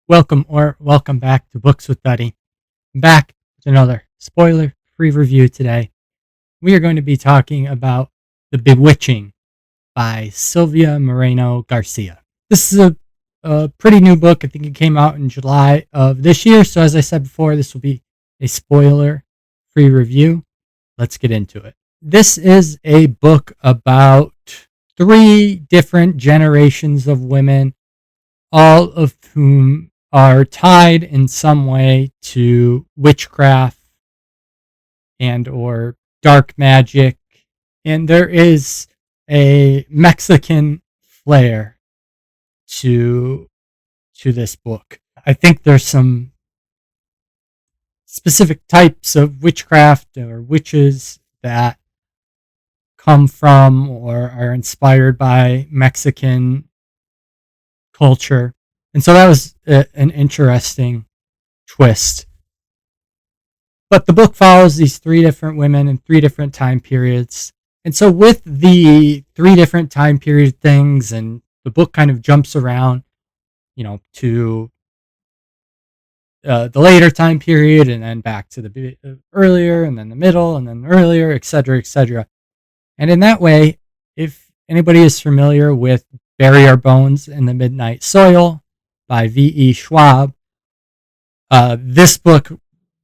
Welcome back to Books with Duddy. I'm back with another spoiler-free review today. We are going to be talking about The Bewitching by Silvia Moreno-Garcia. This is a pretty new book. I think it came out in July of this year. So as I said before, this will be a spoiler-free review. Let's get into it. This is a book about 3 different generations of women, all of whom are tied in some way to witchcraft and or dark magic, and there is a Mexican flair to this book. I think there's some specific types of witchcraft or witches that come from or are inspired by Mexican culture. And so that was an interesting twist. But the book follows these 3 different women in 3 different time periods. And so with the 3 different time period things, and the book kind of jumps around, to the later time period, and then back to the earlier, and then the middle, and then earlier, etc., etc. And in that way, if anybody is familiar with Bury Our Bones in the Midnight Soil by V.E. Schwab, this book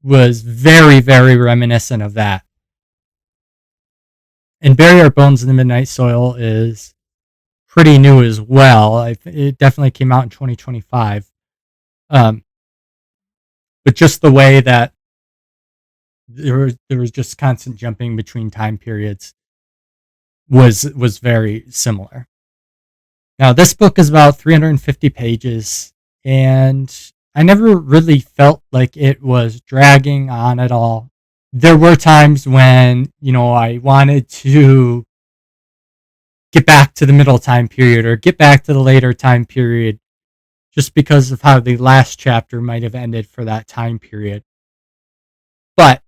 was very, very reminiscent of that. And Bury Our Bones in the Midnight Soil is pretty new as well. It definitely came out in 2025. But just the way that there was just constant jumping between time periods was very similar. Now, this book is about 350 pages, and I never really felt like it was dragging on at all. There were times when, I wanted to get back to the middle time period or get back to the later time period just because of how the last chapter might have ended for that time period. But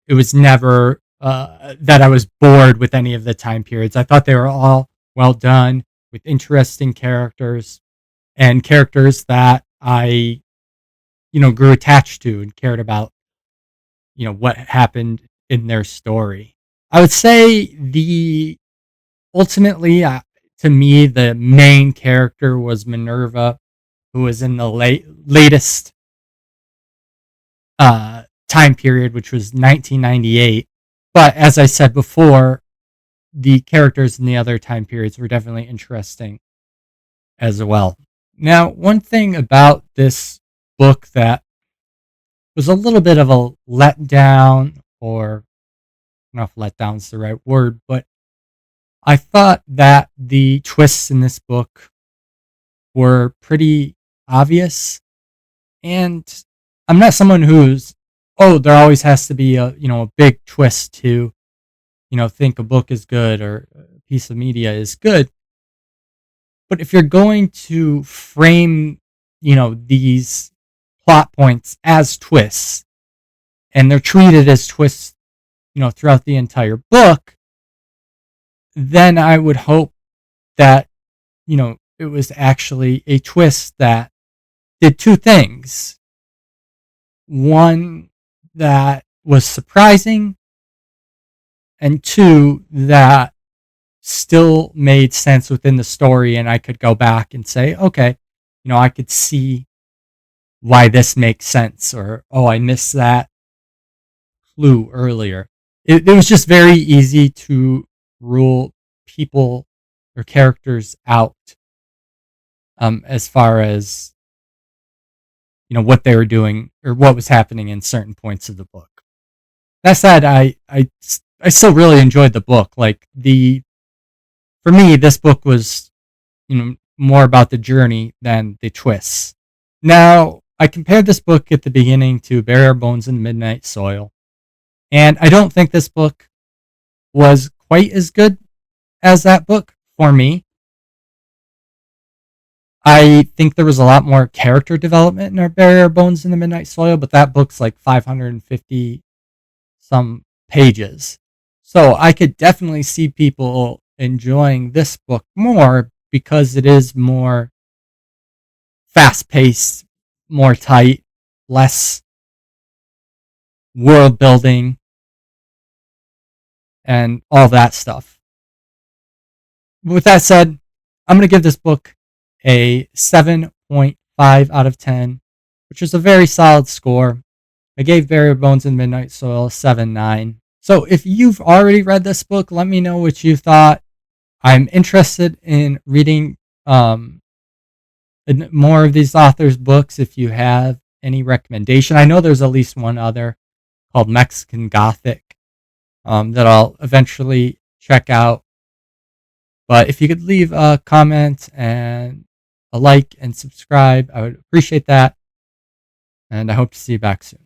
it was never that I was bored with any of the time periods. I thought they were all well done, with interesting characters and characters that I, grew attached to and cared about, what happened in their story. I would say ultimately, to me, the main character was Minerva, who was in the latest time period, which was 1998. But as I said before, the characters in the other time periods were definitely interesting as well. Now, one thing about this book that was a little bit of a letdown, or I don't know if letdown's the right word, but I thought that the twists in this book were pretty obvious. And I'm not someone who's, there always has to be a big twist to think a book is good or a piece of media is good. But if you're going to frame, these plot points as twists, and they're treated as twists, throughout the entire book, then I would hope that, it was actually a twist that did 2 things. One, that was surprising, and 2, that still made sense within the story, and I could go back and say, okay, I could see why this makes sense, or, I missed that clue earlier. It was just very easy to rule people or characters out, as far as, what they were doing or what was happening in certain points of the book. That said, I still really enjoyed the book. For me, this book was, more about the journey than the twists. Now, I compared this book at the beginning to Bury Our Bones in the Midnight Soil, and I don't think this book was quite as good as that book for me. I think there was a lot more character development in our Bury Our Bones in the Midnight Soil, but that book's like 550 some pages. So I could definitely see people enjoying this book more because it is more fast-paced more tight, less world building, and all that stuff. With that said, I'm going to give this book a 7.5 out of 10, which is a very solid score. I gave Bare Bones and Midnight Soil a 7.9. So if you've already read this book, let me know what you thought. I'm interested in reading more of these authors' books if you have any recommendation. I know there's at least one other called Mexican Gothic that I'll eventually check out. But if you could leave a comment and a like and subscribe, I would appreciate that. And I hope to see you back soon.